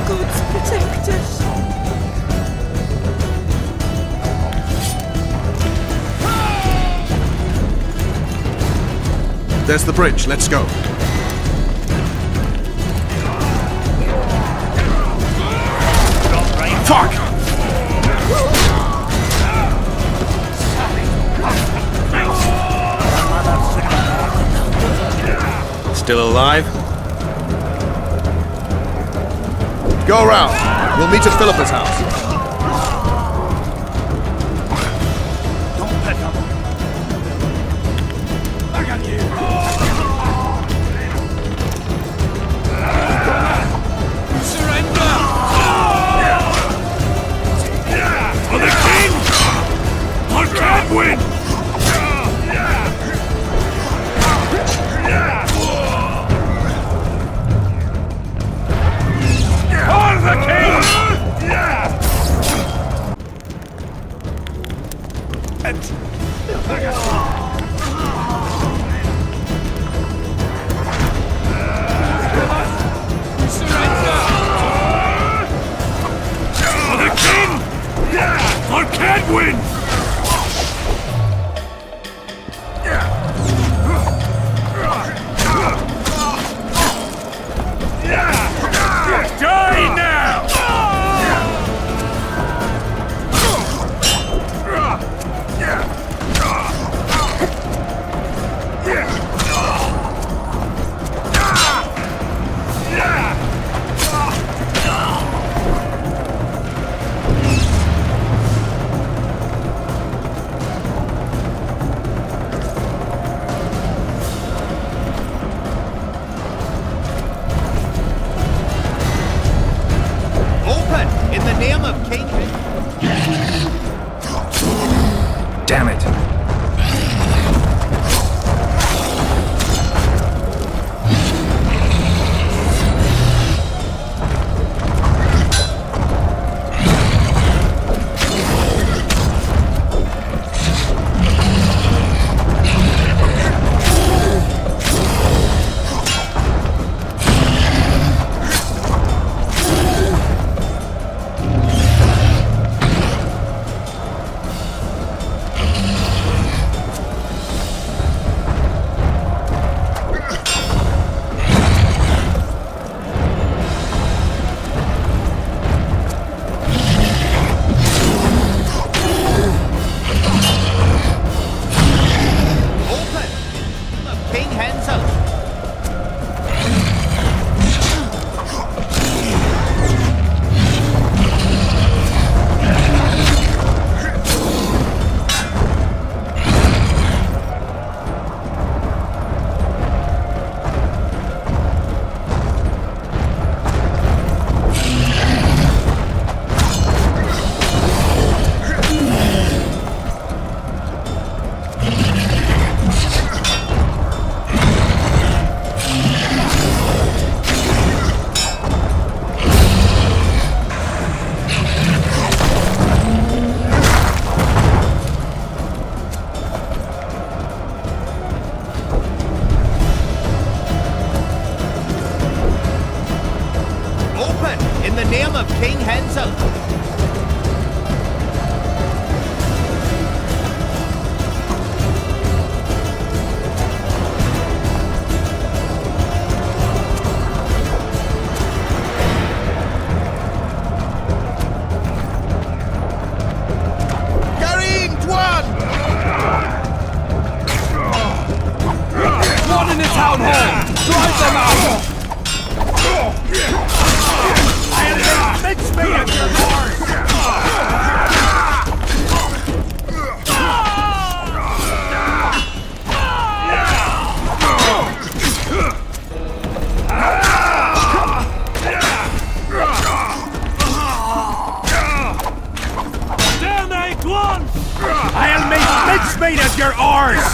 Gods protect us. There's the bridge. Let's go. Fuck! Still alive? Go around. We'll meet at Philippa's house. Don't let them. I got you. Surrender! For the king! I can't win! For the king! For the king! I can't win! Die now! Open! In the name of King... Damn it. Open! Of King Henselt. Open! In the name of King Henselt. Karim, Dwan! One in the town hall! Drive them out! I'll make mincemeat of your lord! Damn it, one! I'll make mincemeat of your arse!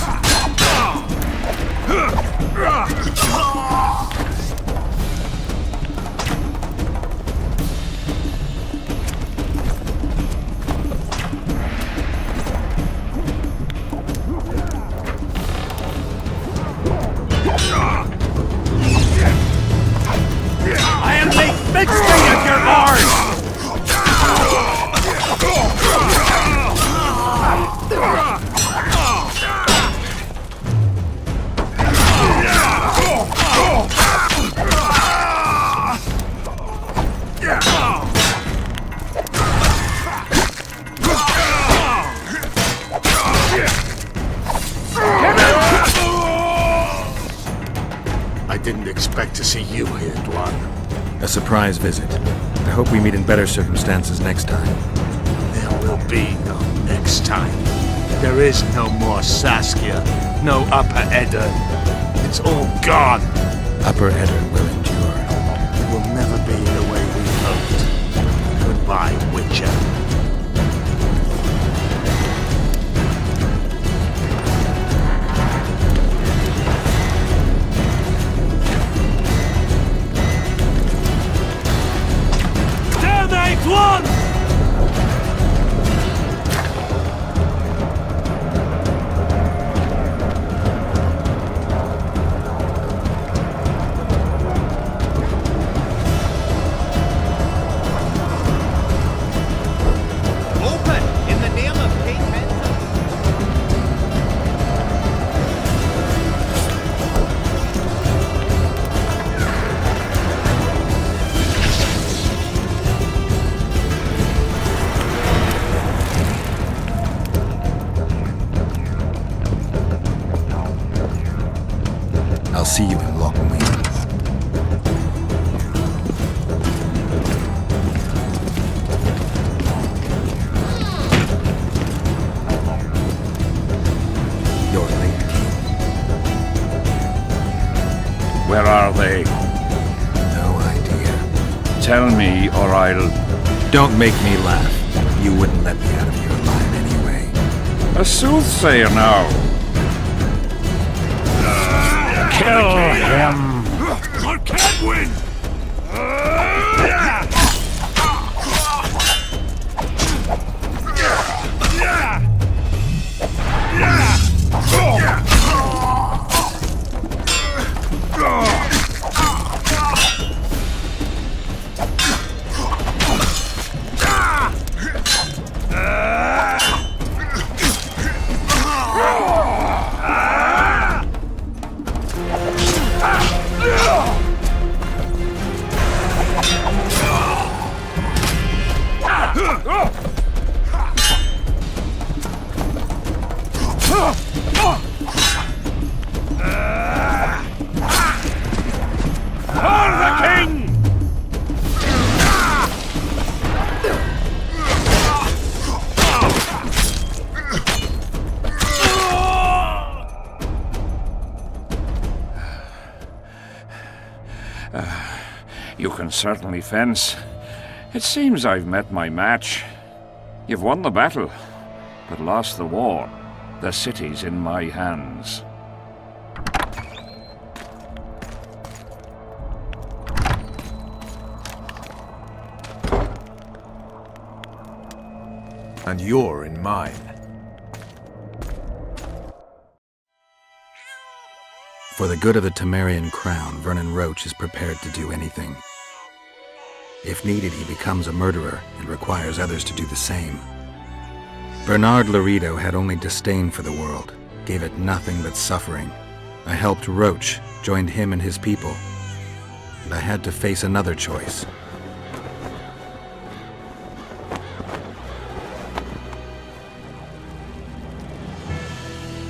didn't expect to see you here, Dwan. A surprise visit. I hope we meet in better circumstances next time. There will be no next time. There is no more Saskia, no Upper Eddard. It's all gone. Upper Eddard will endure. It will never be the way we hoped. Goodbye, Witcher. One! Open in the name of King Henselt. I'll see you in Loc Muine. You're late, King. Where are they? No idea. Tell me, or I'll... Don't make me laugh. You wouldn't let me out of here alive anyway. A soothsayer now. Kill him! I can't win! You can certainly fence. It seems I've met my match. You've won the battle, but lost the war. The city's in my hands. And you're in mine. For the good of the Temerian crown, Vernon Roche is prepared to do anything. If needed, he becomes a murderer and requires others to do the same. Bernard Laredo had only disdain for the world, gave it nothing but suffering. I helped Roche, joined him and his people, and I had to face another choice.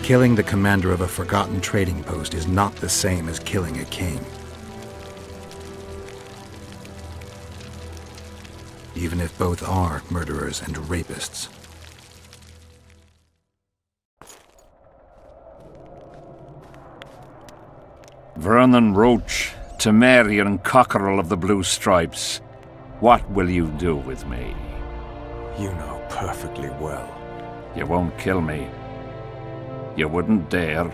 Killing the commander of a forgotten trading post is not the same as killing a king. Even if both are murderers and rapists. Vernon Roche, Temerian cockerel of the Blue Stripes, what will you do with me? You know perfectly well. You won't kill me. You wouldn't dare.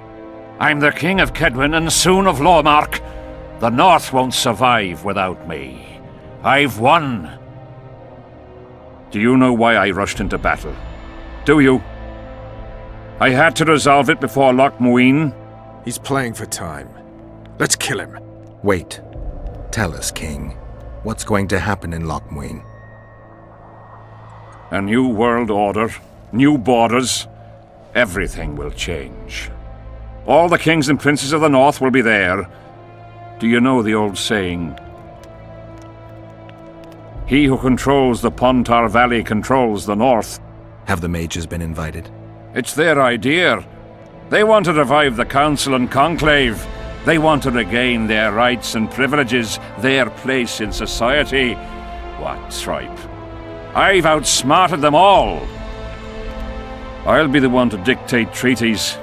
I'm the King of Kedwin and soon of Lawmark. The North won't survive without me. I've won. Do you know why I rushed into battle? Do you? I had to resolve it before Loc Muine. He's playing for time. Let's kill him. Wait. Tell us, King. What's going to happen in Loc Muine? A new world order, new borders. Everything will change. All the kings and princes of the North will be there. Do you know the old saying? He who controls the Pontar Valley controls the North. Have the mages been invited? It's their idea. They want to revive the Council and Conclave. They want to regain their rights and privileges, their place in society. What tripe? I've outsmarted them all. I'll be the one to dictate treaties.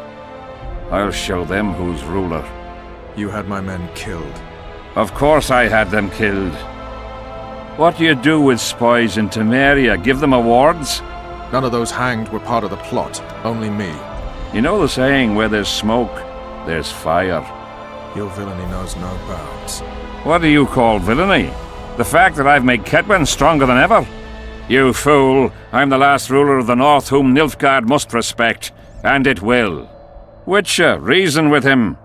I'll show them who's ruler. You had my men killed. Of course I had them killed. What do you do with spies in Temeria? Give them awards? None of those hanged were part of the plot. Only me. You know the saying, where there's smoke, there's fire. Your villainy knows no bounds. What do you call villainy? The fact that I've made Kedwen stronger than ever? You fool! I'm the last ruler of the North whom Nilfgaard must respect, and it will. Witcher, reason with him.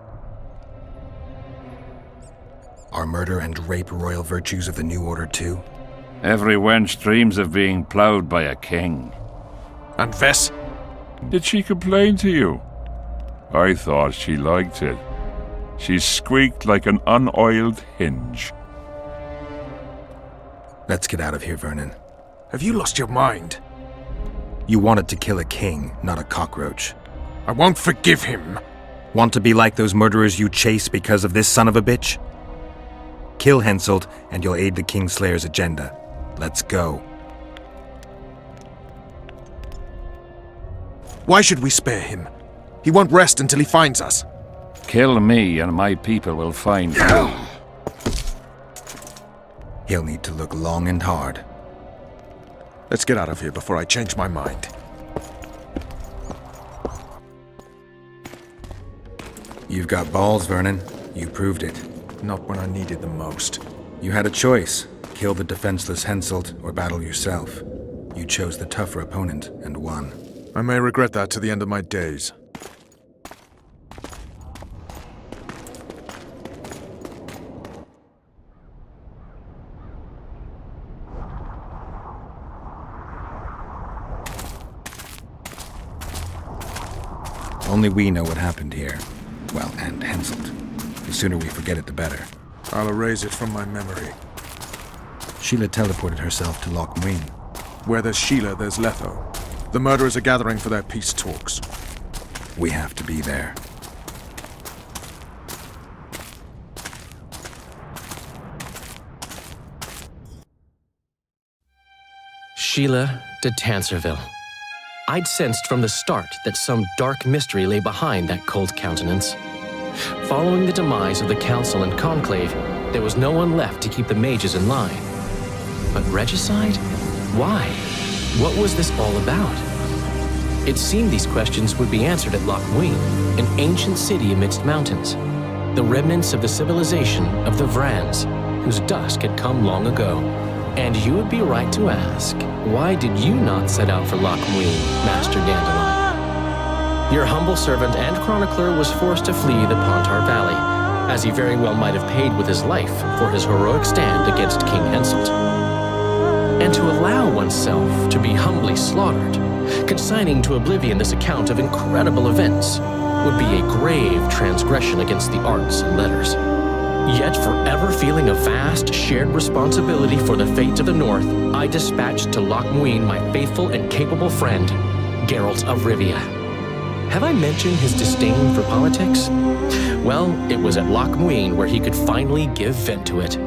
Are murder and rape royal virtues of the New Order too? Every wench dreams of being ploughed by a king. And Vess? Did she complain to you? I thought she liked it. She squeaked like an unoiled hinge. Let's get out of here, Vernon. Have you lost your mind? You wanted to kill a king, not a cockroach. I won't forgive him. Want to be like those murderers you chase because of this son of a bitch? Kill Henselt, and you'll aid the Kingslayer's agenda. Let's go. Why should we spare him? He won't rest until he finds us. Kill me, and my people will find you. He'll need to look long and hard. Let's get out of here before I change my mind. You've got balls, Vernon. You proved it. Not when I needed them most. You had a choice. Kill the defenseless Henselt or battle yourself. You chose the tougher opponent and won. I may regret that to the end of my days. Only we know what happened here. Well, and Henselt. The sooner we forget it, the better. I'll erase it from my memory. Sheila teleported herself to Loc Muine. Where there's Sheila, there's Letho. The murderers are gathering for their peace talks. We have to be there. Sheila de Tanserville. I'd sensed from the start that some dark mystery lay behind that cold countenance. Following the demise of the Council and Conclave, there was no one left to keep the mages in line. But regicide? Why? What was this all about? It seemed these questions would be answered at Loc Muine, an ancient city amidst mountains, the remnants of the civilization of the Vrans, whose dusk had come long ago. And you would be right to ask, why did you not set out for Loc Muine, Master Dandelion? Your humble servant and chronicler was forced to flee the Pontar Valley, as he very well might have paid with his life for his heroic stand against King Henselt. And to allow oneself to be humbly slaughtered, consigning to oblivion this account of incredible events, would be a grave transgression against the arts and letters. Yet forever feeling a vast, shared responsibility for the fate of the North, I dispatched to Loc Muine my faithful and capable friend, Geralt of Rivia. Have I mentioned his disdain for politics? Well, it was at Loc Muine where he could finally give vent to it.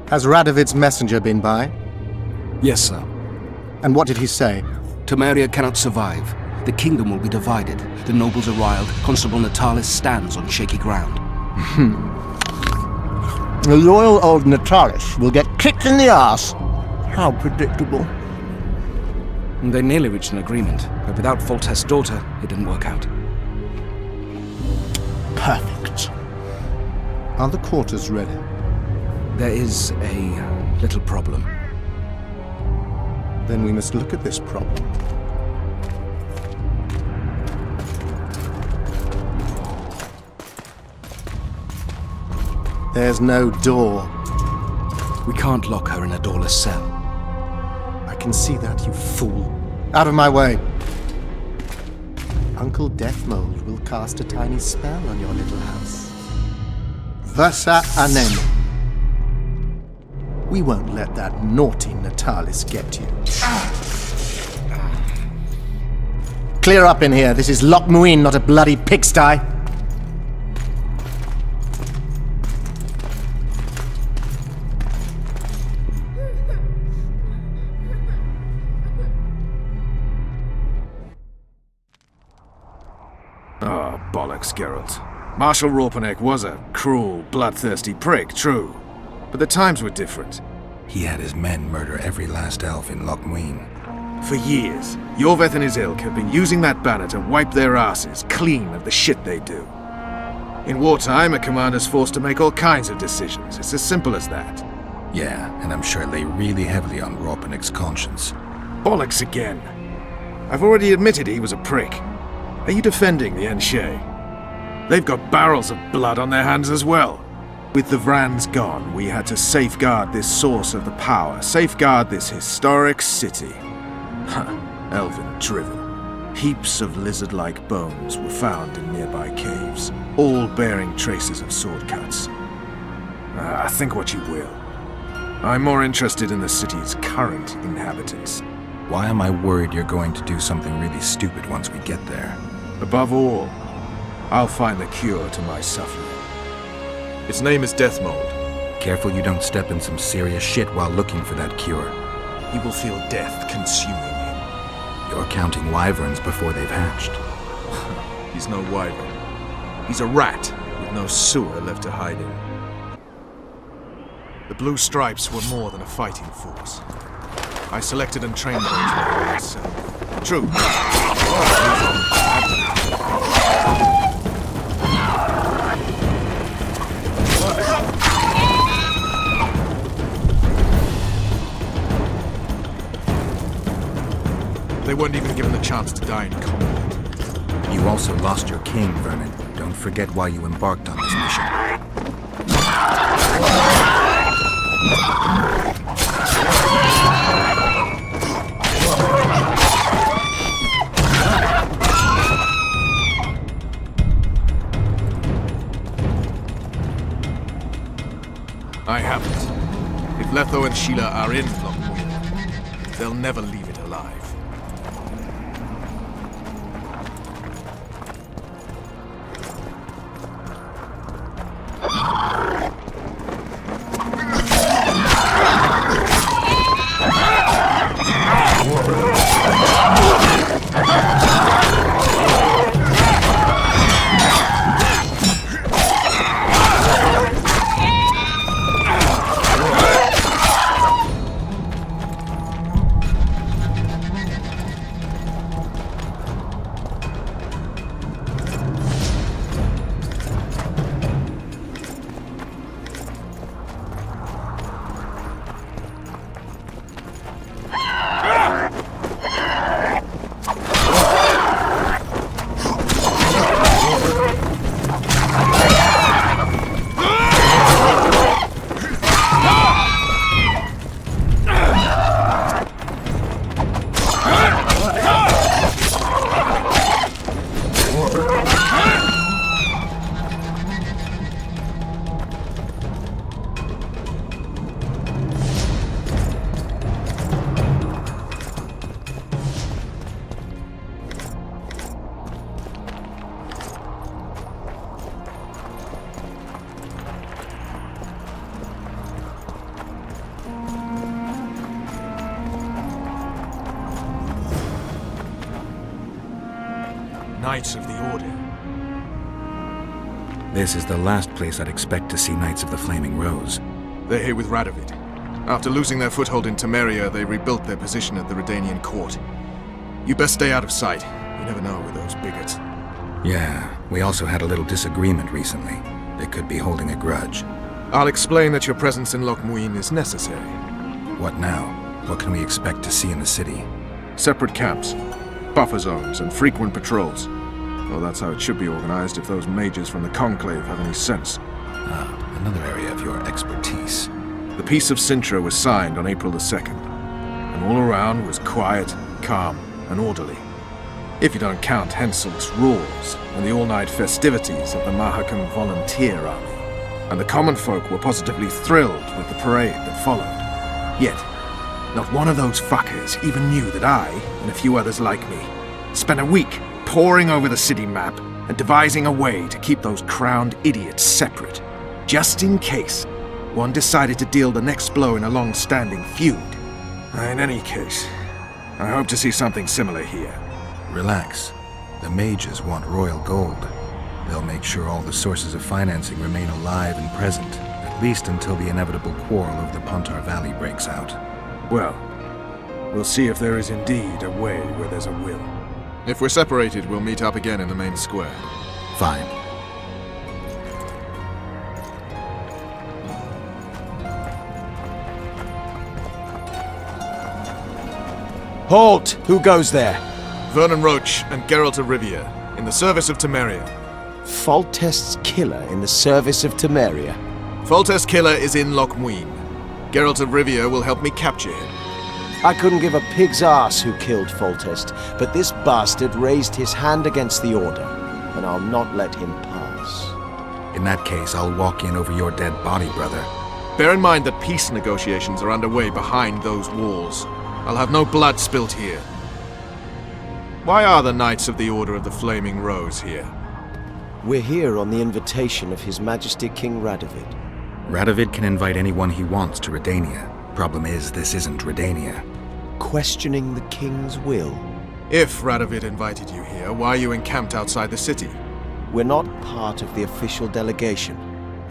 Has Radovid's messenger been by? Yes, sir. And what did he say? Temeria cannot survive. The kingdom will be divided. The nobles are riled. Constable Natalis stands on shaky ground. The loyal old Natalis will get kicked in the ass. How predictable. They nearly reached an agreement, but without Foltest's daughter, it didn't work out. Perfect. Are the quarters ready? There is a little problem. Then we must look at this problem. There's no door. We can't lock her in a doorless cell. I can see that, you fool. Out of my way. Uncle Deathmold will cast a tiny spell on your little house. Versa Anem. We won't let that naughty Natalis get you. Clear up in here. This is Loc Muine, not a bloody pigsty. Oh, bollocks, Geralt. Marshal Raupenek was a cruel, bloodthirsty prick, true. But the times were different. He had his men murder every last elf in Loc Muine. For years, Yorveth and his ilk have been using that banner to wipe their asses clean of the shit they do. In wartime, a commander's forced to make all kinds of decisions. It's as simple as that. Yeah, and I'm sure it lay really heavily on Raupenek's conscience. Bollocks again. I've already admitted he was a prick. Are you defending the Enshe? They've got barrels of blood on their hands as well. With the Vrans gone, we had to safeguard this source of the power, safeguard this historic city. Elven-driven. Heaps of lizard-like bones were found in nearby caves, all bearing traces of sword cuts. Think what you will. I'm more interested in the city's current inhabitants. Why am I worried you're going to do something really stupid once we get there? Above all, I'll find the cure to my suffering. Its name is Death Mold. Careful you don't step in some serious shit while looking for that cure. He will feel death consuming him. You're counting wyverns before they've hatched. He's no wyvern. He's a rat with no sewer left to hide in. The Blue Stripes were more than a fighting force. I selected and trained those men myself. True. They weren't even given the chance to die in combat. You also lost your king, Vernon. Don't forget why you embarked on this mission. I haven't. If Letho and Sheila are in Loc Muine, they'll never leave it alive. Knights of the Order. This is the last place I'd expect to see Knights of the Flaming Rose. They're here with Radovid. After losing their foothold in Temeria, they rebuilt their position at the Redanian court. You best stay out of sight. You never know with those bigots. Yeah, we also had a little disagreement recently. They could be holding a grudge. I'll explain that your presence in Loc Muine is necessary. What now? What can we expect to see in the city? Separate camps, buffer zones, and frequent patrols. Well, that's how it should be organized if those mages from the Conclave have any sense. Ah, another area of your expertise. The Peace of Sintra was signed on April the 2nd, and all around was quiet, calm, and orderly. If you don't count Henselt's roars and the all-night festivities of the Mahakam Volunteer Army. And the common folk were positively thrilled with the parade that followed. Yet, not one of those fuckers even knew that I, and a few others like me, spent a week poring over the city map and devising a way to keep those crowned idiots separate, just in case one decided to deal the next blow in a long-standing feud. In any case, I hope to see something similar here. Relax. The mages want royal gold. They'll make sure all the sources of financing remain alive and present, at least until the inevitable quarrel over the Pontar Valley breaks out. Well, we'll see if there is indeed a way where there's a will. If we're separated, we'll meet up again in the main square. Fine. Halt! Who goes there? Vernon Roche and Geralt of Rivia, in the service of Temeria. Foltest's killer in the service of Temeria. Foltest's killer is in Loc Muine. Geralt of Rivia will help me capture him. I couldn't give a pig's ass who killed Foltest, but this bastard raised his hand against the Order, and I'll not let him pass. In that case, I'll walk in over your dead body, brother. Bear in mind that peace negotiations are underway behind those walls. I'll have no blood spilt here. Why are the Knights of the Order of the Flaming Rose here? We're here on the invitation of His Majesty King Radovid. Radovid can invite anyone he wants to Redania. Problem is, this isn't Redania. Questioning the King's will. If Radovid invited you here, why are you encamped outside the city? We're not part of the official delegation.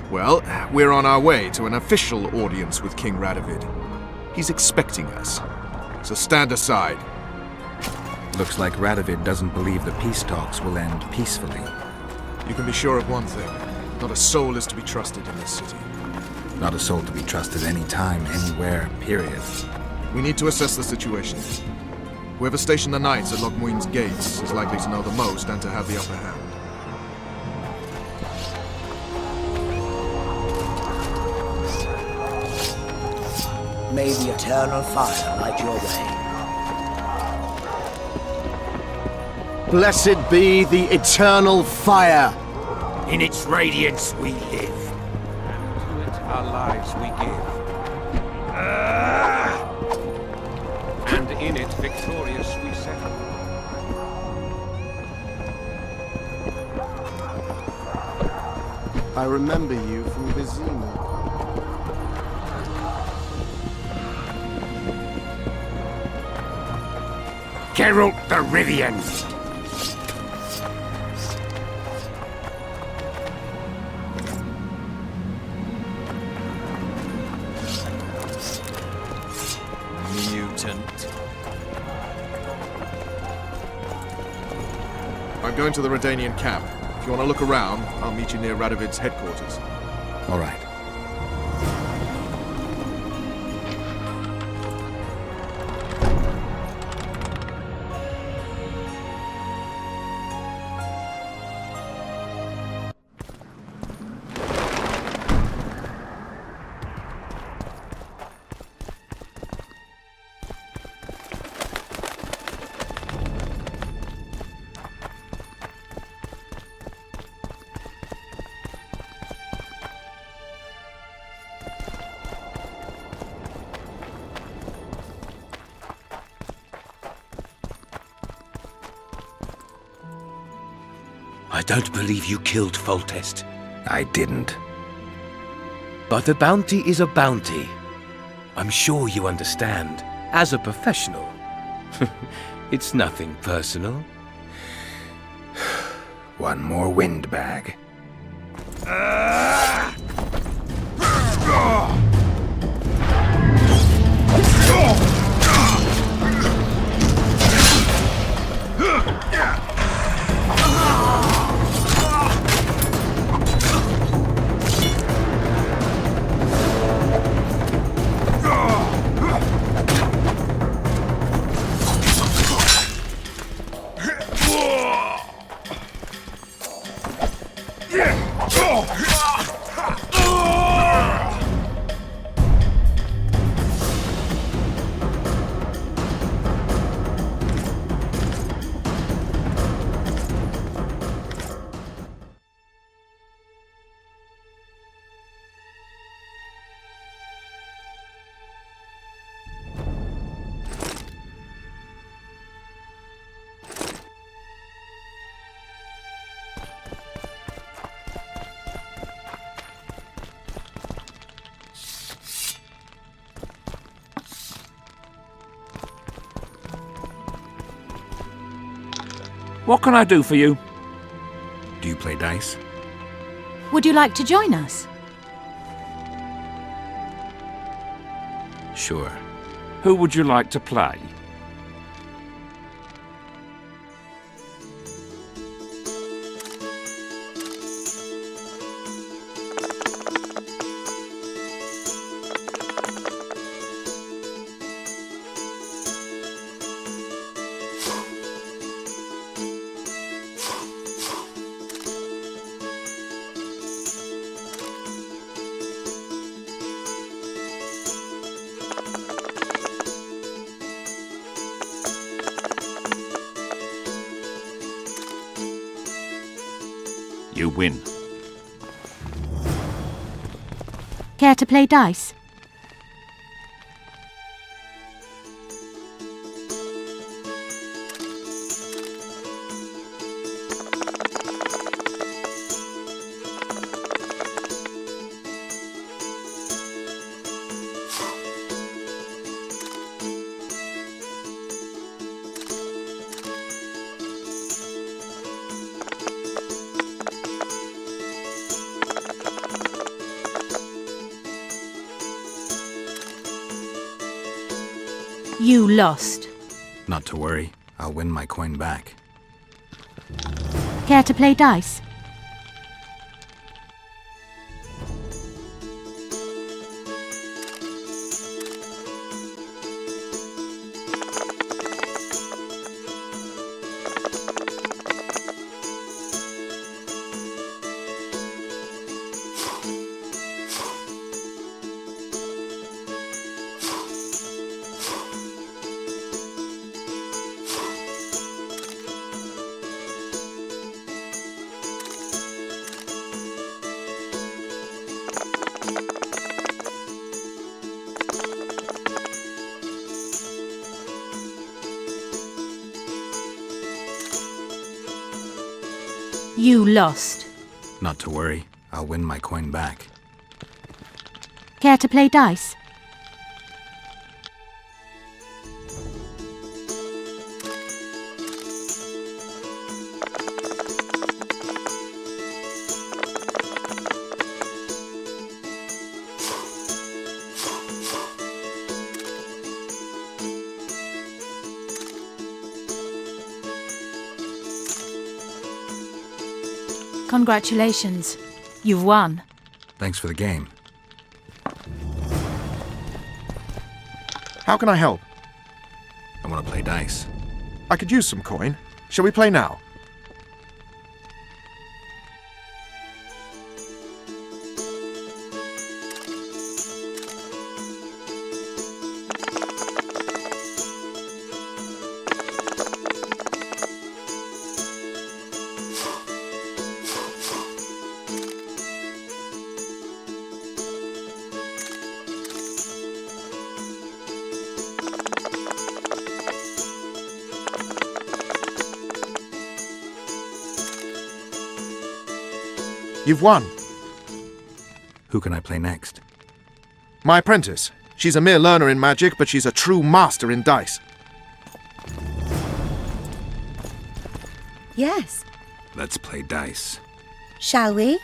Well, we're on our way to an official audience with King Radovid. He's expecting us. So stand aside. Looks like Radovid doesn't believe the peace talks will end peacefully. You can be sure of one thing. Not a soul is to be trusted in this city. Not a soul to be trusted anytime, anywhere, period. We need to assess the situation. Whoever stationed the knights at Loc Muine's gates is likely to know the most and to have the upper hand. May the eternal fire light your way. Blessed be the eternal fire! In its radiance we live, and to it our lives we give. And in it victorious we settle. I remember you from Vizima. Geralt the Rivian! Mutant. I'm going to the Redanian camp. If you want to look around, I'll meet you near Radovid's headquarters. All right. I don't believe you killed Foltest. I didn't. But a bounty is a bounty. I'm sure you understand. As a professional. It's nothing personal. One more windbag. What can I do for you? Do you play dice? Would you like to join us? Sure. Who would you like to play? You win. Care to play dice? You lost. Not to worry. I'll win my coin back. Care to play dice? You lost. Not to worry. I'll win my coin back. Care to play dice? Congratulations. You've won. Thanks for the game. How can I help? I want to play dice. I could use some coin. Shall we play now? You've won. Who can I play next? My apprentice. She's a mere learner in magic, but she's a true master in dice. Yes. Let's play dice. Shall we?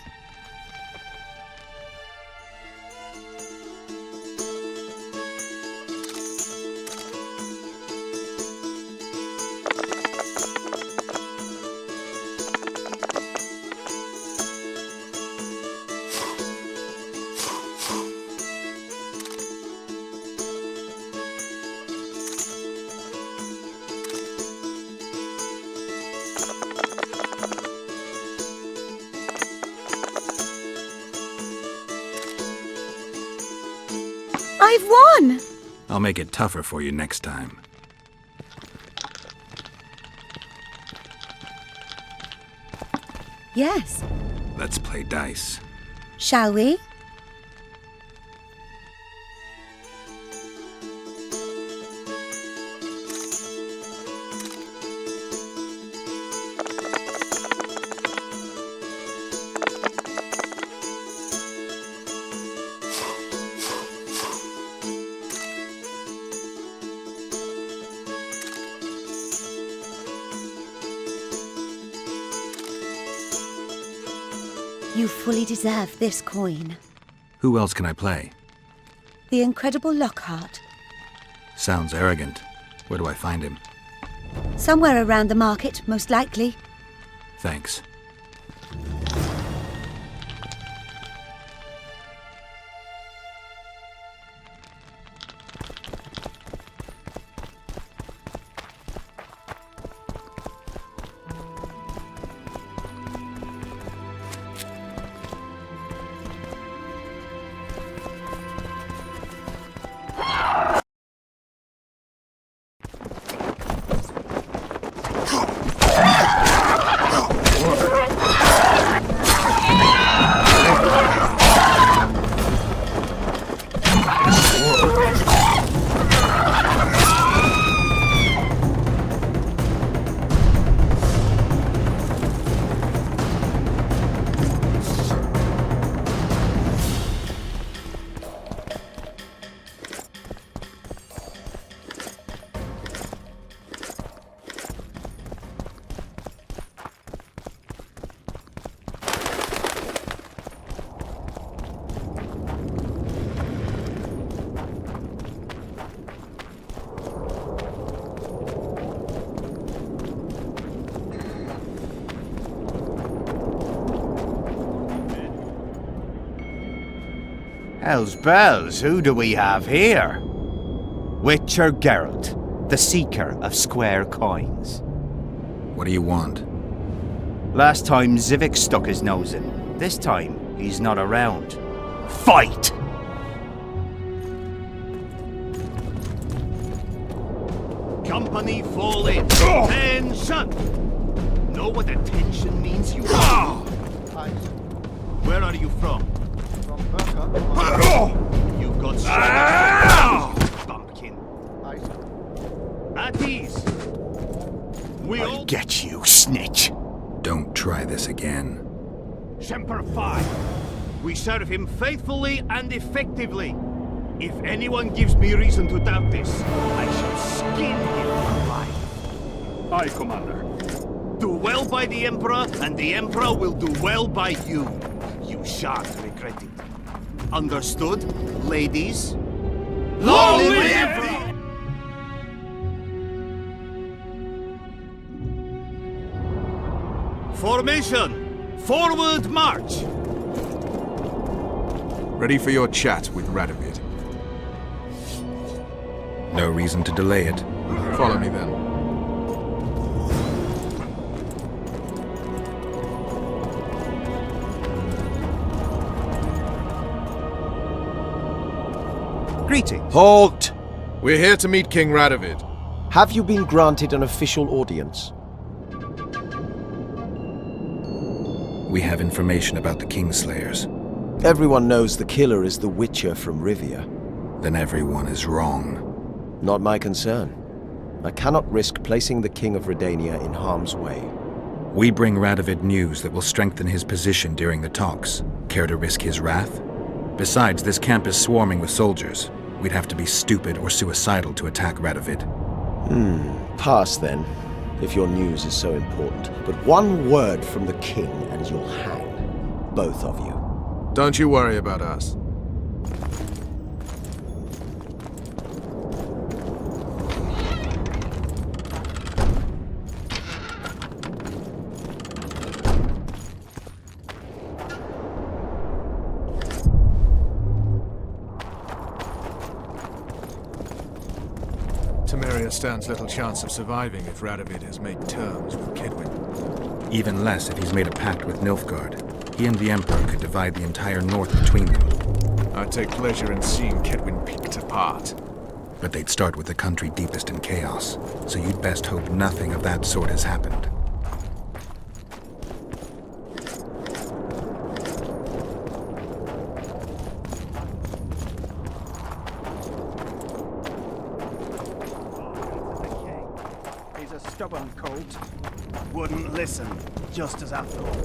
I've won! I'll make it tougher for you next time. Yes. Let's play dice. Shall we? You fully deserve this coin. Who else can I play? The incredible Lockhart. Sounds arrogant. Where do I find him? Somewhere around the market, most likely. Thanks. Hell's bells, who do we have here? Witcher Geralt, the seeker of square coins. What do you want? Last time Zivik stuck his nose in. This time, he's not around. Fight! Company fall in. Tension! Know what attention means, you Where are you from? You've got so bumpkin. At ease. I'll get you, snitch. Don't try this again. Semper Fi. We serve him faithfully and effectively. If anyone gives me reason to doubt this, I shall skin him alive. Aye, Commander. Do well by the Emperor, and the Emperor will do well by you. You shan't regret it. Understood, ladies? Long live! Formation! Forward march! Ready for your chat with Radovid. No reason to delay it. Follow me then. Greetings. Halt! We're here to meet King Radovid. Have you been granted an official audience? We have information about the Kingslayers. Everyone knows the killer is the Witcher from Rivia. Then everyone is wrong. Not my concern. I cannot risk placing the King of Redania in harm's way. We bring Radovid news that will strengthen his position during the talks. Care to risk his wrath? Besides, this camp is swarming with soldiers. We'd have to be stupid or suicidal to attack Radovid. Pass then, if your news is so important. But one word from the king and you'll hang. Both of you. Don't you worry about us. Temeria stands little chance of surviving if Radovid has made terms with Kedwin. Even less if he's made a pact with Nilfgaard. He and the Emperor could divide the entire north between them. I'd take pleasure in seeing Kedwin picked apart. But they'd start with the country deepest in chaos, so you'd best hope nothing of that sort has happened. He's a stubborn colt. Wouldn't listen, just as I thought.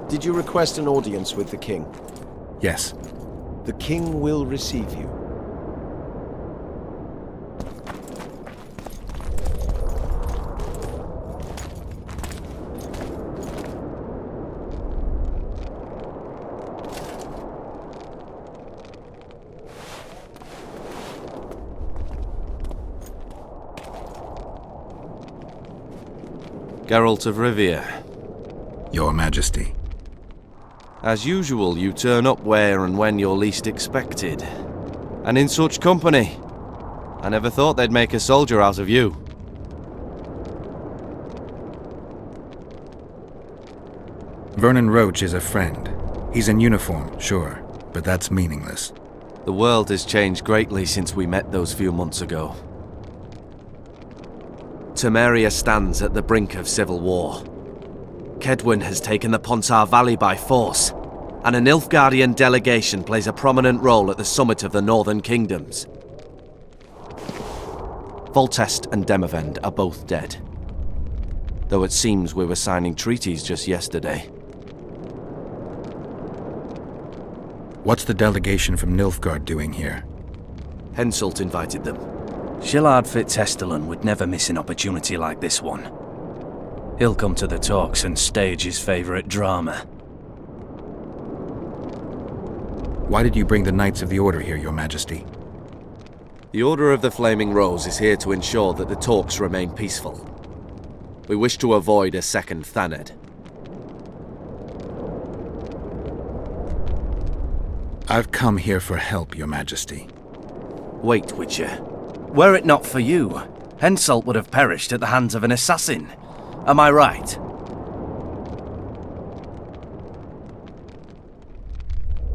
Did you request an audience with the king? Yes. The king will receive you. Geralt of Rivia. Your Majesty. As usual, you turn up where and when you're least expected. And in such company. I never thought they'd make a soldier out of you. Vernon Roche is a friend. He's in uniform, sure, but that's meaningless. The world has changed greatly since we met those few months ago. Temeria stands at the brink of civil war. Kedwin has taken the Pontar Valley by force, and a Nilfgaardian delegation plays a prominent role at the summit of the Northern Kingdoms. Foltest and Demavend are both dead, though it seems we were signing treaties just yesterday. What's the delegation from Nilfgaard doing here? Henselt invited them. Shillard Fitzhestelin would never miss an opportunity like this one. He'll come to the talks and stage his favourite drama. Why did you bring the Knights of the Order here, Your Majesty? The Order of the Flaming Rose is here to ensure that the talks remain peaceful. We wish to avoid a second Thaned. I've come here for help, Your Majesty. Wait, Witcher. Were it not for you, Henselt would have perished at the hands of an assassin. Am I right?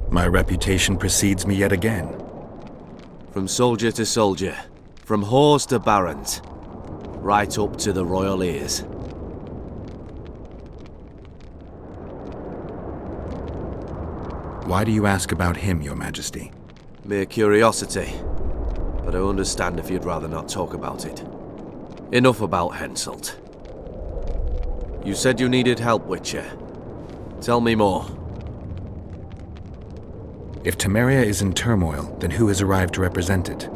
My reputation precedes me yet again. From soldier to soldier, from whores to barons, right up to the royal ears. Why do you ask about him, Your Majesty? Mere curiosity, but I understand if you'd rather not talk about it. Enough about Henselt. You said you needed help, Witcher. Tell me more. If Temeria is in turmoil, then who has arrived to represent it?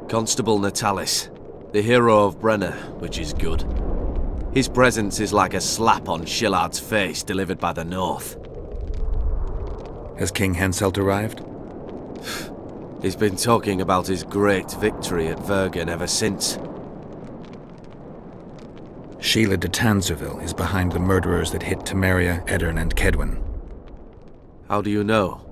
Constable Natalis, the hero of Brenna, which is good. His presence is like a slap on Shillard's face delivered by the North. Has King Henselt arrived? He's been talking about his great victory at Vergen ever since. Sheila de Tanserville is behind the murderers that hit Temeria, Edirn, and Kedwin. How do you know?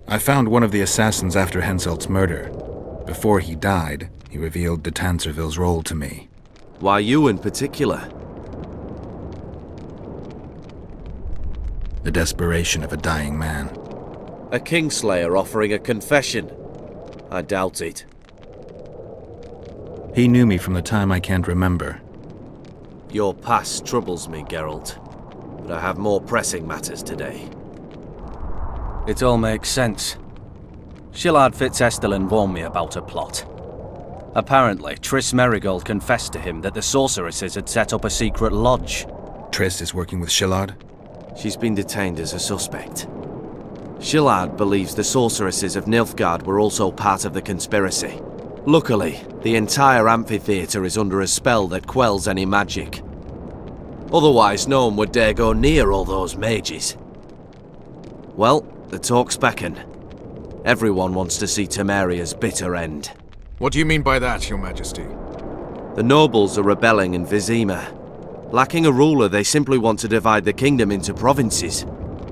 I found one of the assassins after Henselt's murder. Before he died, he revealed de Tanserville's role to me. Why you in particular? The desperation of a dying man. A Kingslayer offering a confession? I doubt it. He knew me from the time I can't remember. Your past troubles me, Geralt, but I have more pressing matters today. It all makes sense. Shillard Fitzhestelin warned me about a plot. Apparently, Triss Merigold confessed to him that the sorceresses had set up a secret lodge. Triss is working with Shillard? She's been detained as a suspect. Shillard believes the sorceresses of Nilfgaard were also part of the conspiracy. Luckily, the entire amphitheatre is under a spell that quells any magic. Otherwise, no one would dare go near all those mages. Well, the talks beckon. Everyone wants to see Temeria's bitter end. What do you mean by that, Your Majesty? The nobles are rebelling in Vizima. Lacking a ruler, they simply want to divide the kingdom into provinces.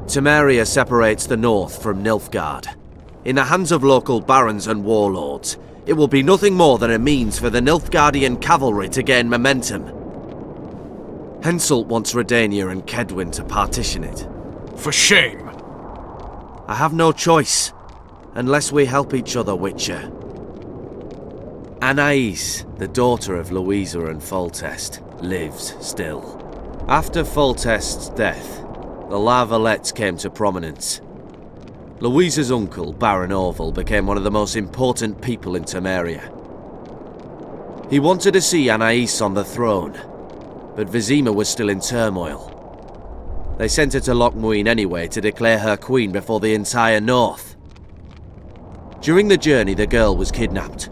Temeria separates the north from Nilfgaard. In the hands of local barons and warlords, it will be nothing more than a means for the Nilfgaardian cavalry to gain momentum. Henselt wants Redania and Kedwin to partition it. For shame! I have no choice, unless we help each other, Witcher. Anais, the daughter of Louisa and Foltest, lives still. After Foltest's death, the La Valettes came to prominence. Louisa's uncle, Baron Orval, became one of the most important people in Temeria. He wanted to see Anais on the throne, but Vizima was still in turmoil. They sent her to Loc Muine anyway to declare her queen before the entire north. During the journey, the girl was kidnapped.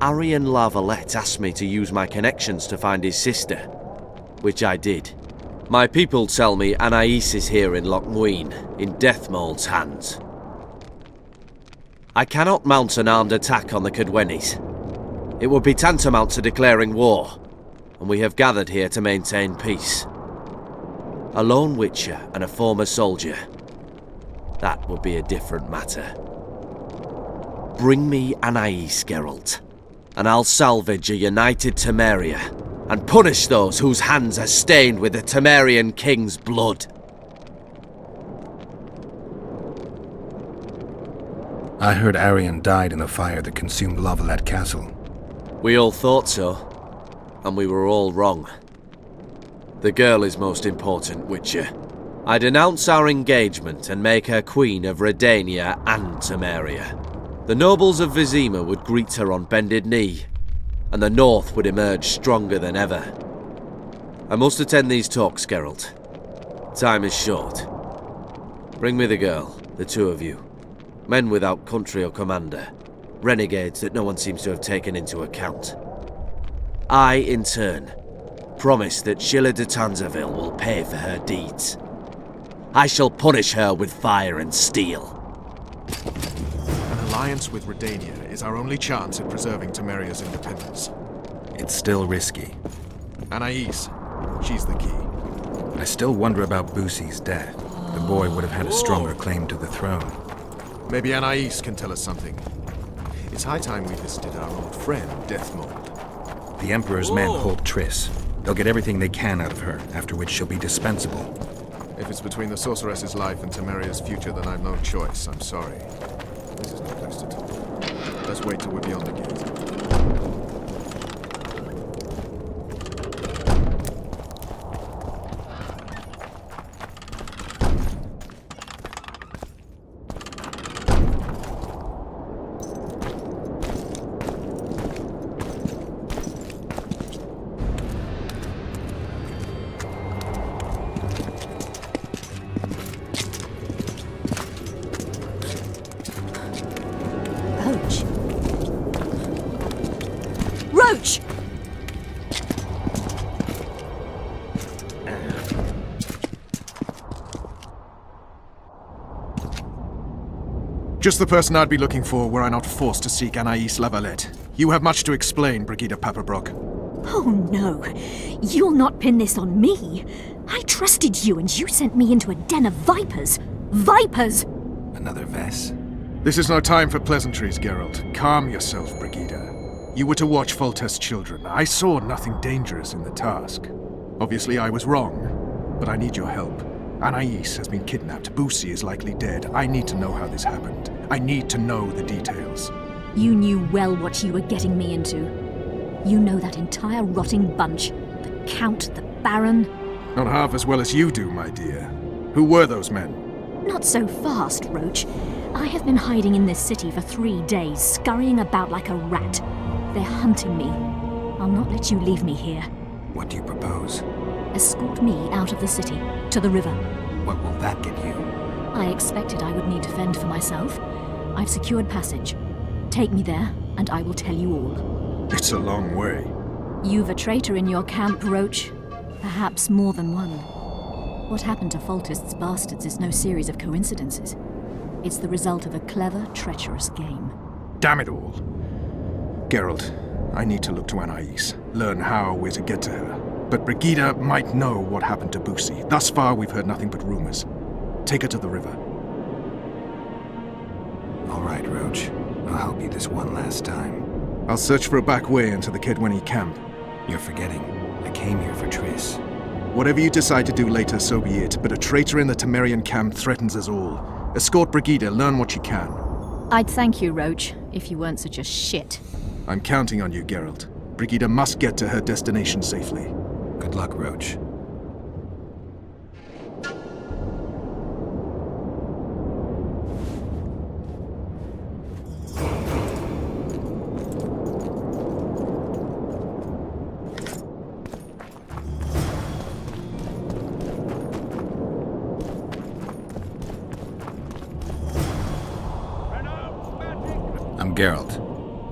Arian La Valette asked me to use my connections to find his sister, which I did. My people tell me Anais is here in Loc Muine, in Deathmold's hands. I cannot mount an armed attack on the Cadwennies. It would be tantamount to declaring war, and we have gathered here to maintain peace. A lone witcher and a former soldier. That would be a different matter. Bring me Anais, Geralt, and I'll salvage a united Temeria, and punish those whose hands are stained with the Temerian king's blood. I heard Arion died in the fire that consumed Lavalette Castle. We all thought so, and we were all wrong. The girl is most important, Witcher. I denounce our engagement and make her queen of Redania and Temeria. The nobles of Vizima would greet her on bended knee, and the North would emerge stronger than ever. I must attend these talks, Geralt. Time is short. Bring me the girl, the two of you. Men without country or commander. Renegades that no one seems to have taken into account. I, in turn, promise that Sheila de Tanzerville will pay for her deeds. I shall punish her with fire and steel. An alliance with Redania is our only chance at preserving Temeria's independence. It's still risky. Anais, she's the key. I still wonder about Boussy's death. The boy would have had a stronger claim to the throne. Maybe Anais can tell us something. It's high time we visited our old friend, Deathmold. The Emperor's men hold Triss. They'll get everything they can out of her, after which she'll be dispensable. If it's between the sorceress's life and Temeria's future, then I've no choice. I'm sorry. This is no place to talk. Let's wait till we're beyond the gate. Roche! Just the person I'd be looking for were I not forced to seek Anais Lavalette. You have much to explain, Brigida Paperbrock. Oh no, you'll not pin this on me. I trusted you and you sent me into a den of vipers. Vipers! Another Vess. This is no time for pleasantries, Geralt. Calm yourself, Brigida. You were to watch Foltest's children. I saw nothing dangerous in the task. Obviously, I was wrong, but I need your help. Anais has been kidnapped. Boussy is likely dead. I need to know how this happened. I need to know the details. You knew well what you were getting me into. You know that entire rotting bunch. The Count, the Baron. Not half as well as you do, my dear. Who were those men? Not so fast, Roche. I have been hiding in this city for 3 days, scurrying about like a rat. They're hunting me. I'll not let you leave me here. What do you propose? Escort me out of the city, to the river. What will that get you? I expected I would need to fend for myself. I've secured passage. Take me there, and I will tell you all. It's a long way. You've a traitor in your camp, Roche. Perhaps more than one. What happened to Foltest's bastards is no series of coincidences. It's the result of a clever, treacherous game. Damn it all. Geralt, I need to look to Anais, learn how we're to get to her. But Brigida might know what happened to Boussy. Thus far, we've heard nothing but rumors. Take her to the river. All right, Roche. I'll help you this one last time. I'll search for a back way into the Kedwenny camp. You're forgetting. I came here for Triss. Whatever you decide to do later, so be it. But a traitor in the Temerian camp threatens us all. Escort Brigida, learn what you can. I'd thank you, Roche, if you weren't such a shit. I'm counting on you, Geralt. Brigida must get to her destination safely. Good luck, Roche. I'm Geralt.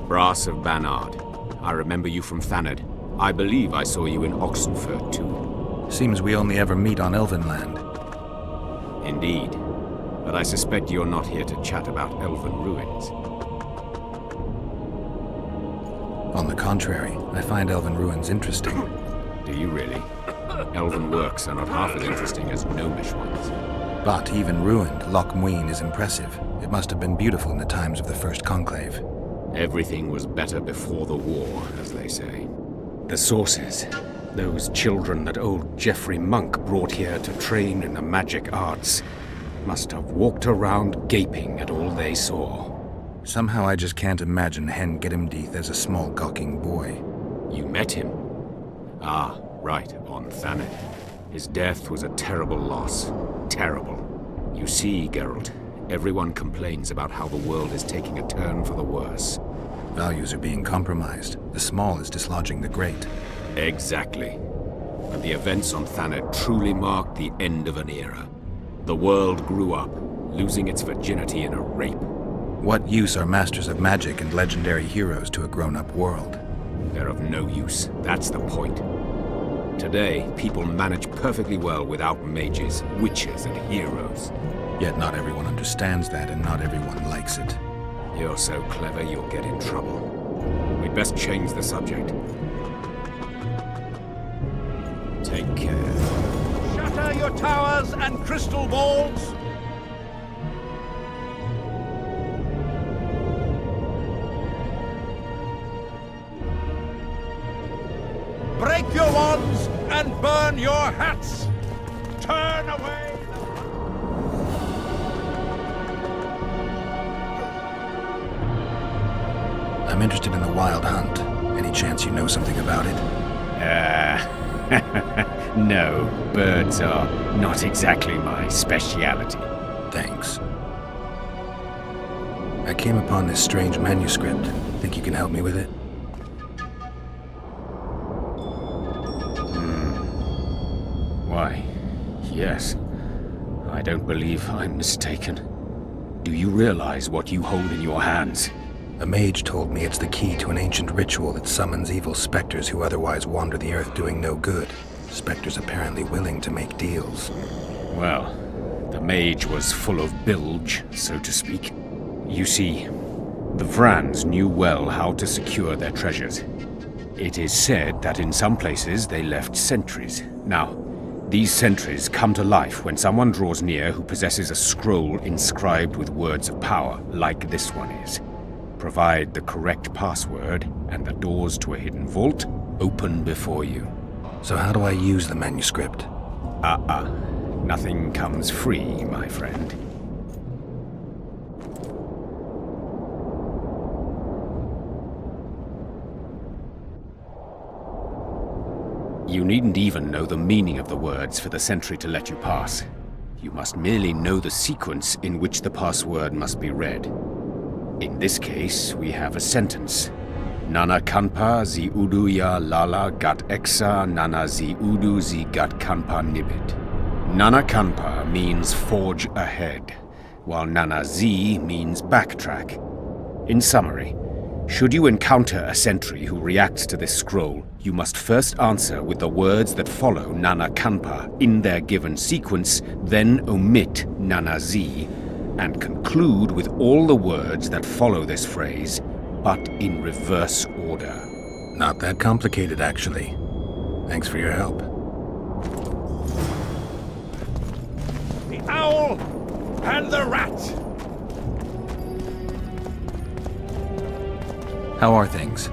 Brass of Banard. I remember you from Thanad. I believe I saw you in Oxenfurt, too. Seems we only ever meet on Elvenland. Indeed. But I suspect you're not here to chat about elven ruins. On the contrary, I find elven ruins interesting. Do you really? Elven works are not half as interesting as gnomish ones. But even ruined, Loc Muine is impressive. It must have been beautiful in the times of the First Conclave. Everything was better before the war, as they say. The sources. Those children that old Geoffrey Monk brought here to train in the magic arts must have walked around gaping at all they saw. Somehow I just can't imagine Hen Gedimdeath as a small gawking boy. You met him? Ah, right, on Thanet. His death was a terrible loss. Terrible. You see, Geralt, everyone complains about how the world is taking a turn for the worse. Values are being compromised. The small is dislodging the great. Exactly. But the events on Thanet truly marked the end of an era. The world grew up, losing its virginity in a rape. What use are masters of magic and legendary heroes to a grown-up world? They're of no use. That's the point. Today, people manage perfectly well without mages, witches, and heroes. Yet not everyone understands that, and not everyone likes it. You're so clever, you'll get in trouble. We'd best change the subject. Take care. Shatter your towers and crystal balls! Break your wands and burn your hats! Turn away! I'm interested in the Wild Hunt. Any chance you know something about it? No, birds are not exactly my speciality. Thanks. I came upon this strange manuscript. Think you can help me with it? Why, yes. I don't believe I'm mistaken. Do you realize what you hold in your hands? A mage told me it's the key to an ancient ritual that summons evil specters who otherwise wander the earth doing no good. Specters apparently willing to make deals. Well, the mage was full of bilge, so to speak. You see, the Vrans knew well how to secure their treasures. It is said that in some places they left sentries. Now, these sentries come to life when someone draws near who possesses a scroll inscribed with words of power, like this one is. Provide the correct password, and the doors to a hidden vault open before you. So how do I use the manuscript? Nothing comes free, my friend. You needn't even know the meaning of the words for the sentry to let you pass. You must merely know the sequence in which the password must be read. In this case, we have a sentence. Nana kanpa zi udu ya lala gat exa nana zi udu zi gat kanpa nibit. Nana kanpa means forge ahead, while nana zi means backtrack. In summary, should you encounter a sentry who reacts to this scroll, you must first answer with the words that follow Nana Kanpa in their given sequence, then omit Nana Zi, and conclude with all the words that follow this phrase, but in reverse order. Not that complicated, actually. Thanks for your help. The owl and the rat! How are things?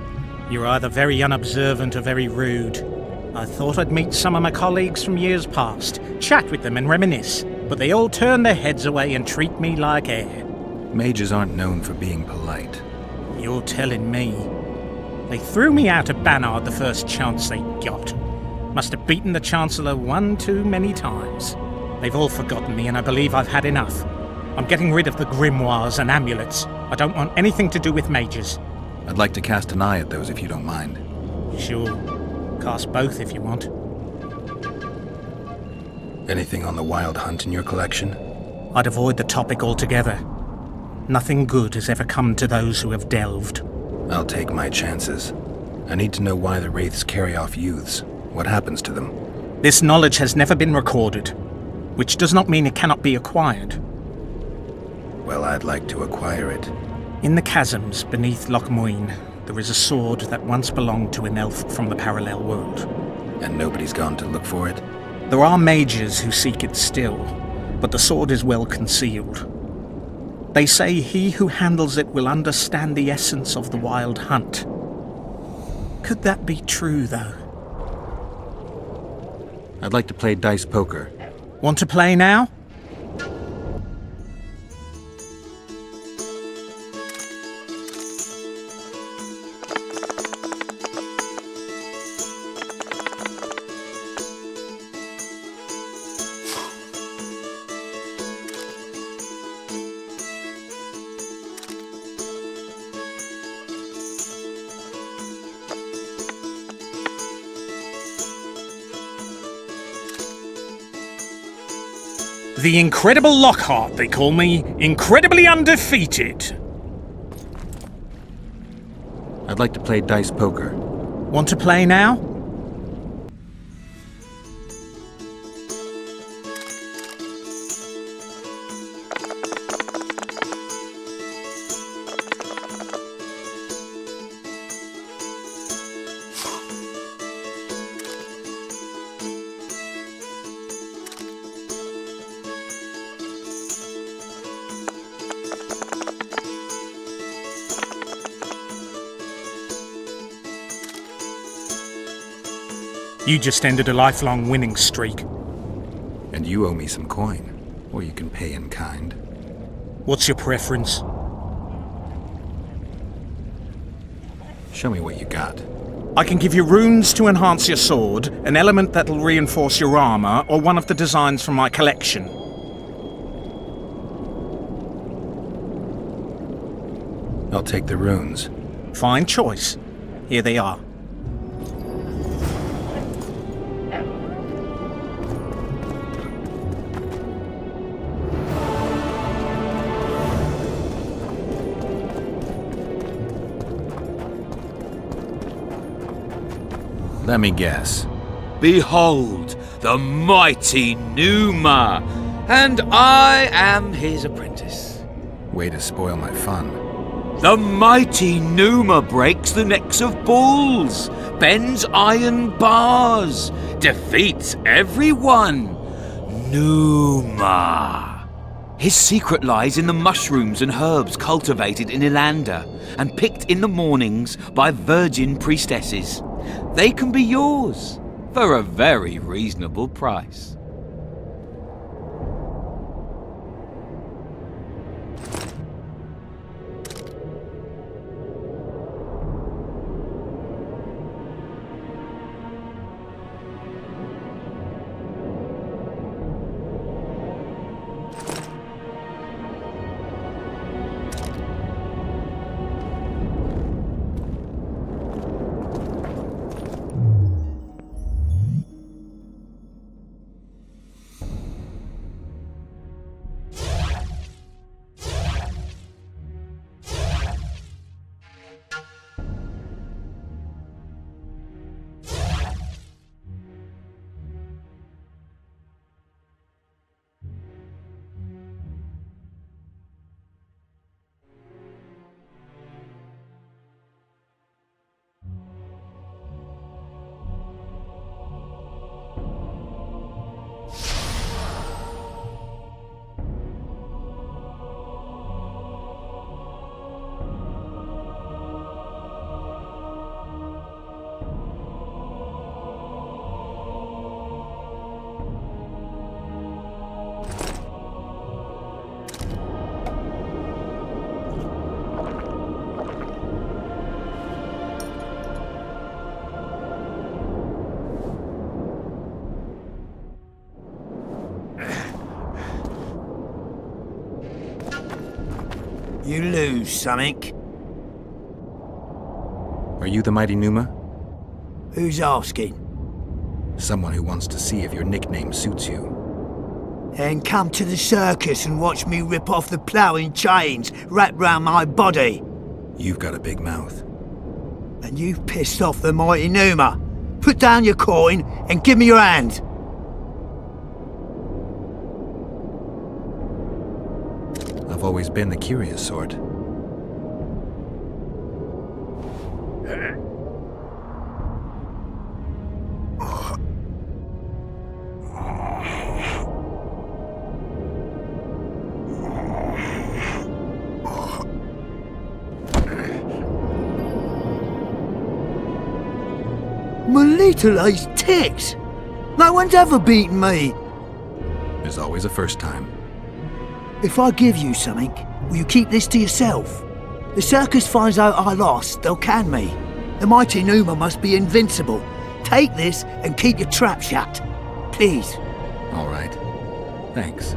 You're either very unobservant or very rude. I thought I'd meet some of my colleagues from years past, chat with them and reminisce, but they all turn their heads away and treat me like air. Mages aren't known for being polite. You're telling me. They threw me out of Banard the first chance they got. Must have beaten the Chancellor one too many times. They've all forgotten me and I believe I've had enough. I'm getting rid of the grimoires and amulets. I don't want anything to do with mages. I'd like to cast an eye at those if you don't mind. Sure. Cast both if you want. Anything on the Wild Hunt in your collection? I'd avoid the topic altogether. Nothing good has ever come to those who have delved. I'll take my chances. I need to know why the Wraiths carry off youths. What happens to them? This knowledge has never been recorded, which does not mean it cannot be acquired. Well, I'd like to acquire it. In the chasms beneath Loc Muine, there is a sword that once belonged to an elf from the parallel world. And nobody's gone to look for it? There are mages who seek it still, but the sword is well concealed. They say he who handles it will understand the essence of the wild hunt. Could that be true, though? I'd like to play dice poker. Want to play now? The incredible Lockhart, they call me. Incredibly undefeated. I'd like to play dice poker. Want to play now? You just ended a lifelong winning streak. And you owe me some coin. Or you can pay in kind. What's your preference? Show me what you got. I can give you runes to enhance your sword, an element that'll reinforce your armor, or one of the designs from my collection. I'll take the runes. Fine choice. Here they are. Let me guess. Behold, the mighty Numa, and I am his apprentice. Way to spoil my fun. The mighty Numa breaks the necks of bulls, bends iron bars, defeats everyone. Numa. His secret lies in the mushrooms and herbs cultivated in Ilander and picked in the mornings by virgin priestesses. They can be yours for a very reasonable price. You lose something. Are you the mighty Numa? Who's asking? Someone who wants to see if your nickname suits you. Then come to the circus and watch me rip off the ploughing chains wrapped round my body. You've got a big mouth. And you've pissed off the mighty Numa. Put down your coin and give me your hand. I've always been the curious sort. My little ace ticks! No one's ever beaten me! There's always a first time. If I give you something, will you keep this to yourself? The circus finds out I lost, they'll can me. The mighty Numa must be invincible. Take this and keep your trap shut. Please. All right. Thanks.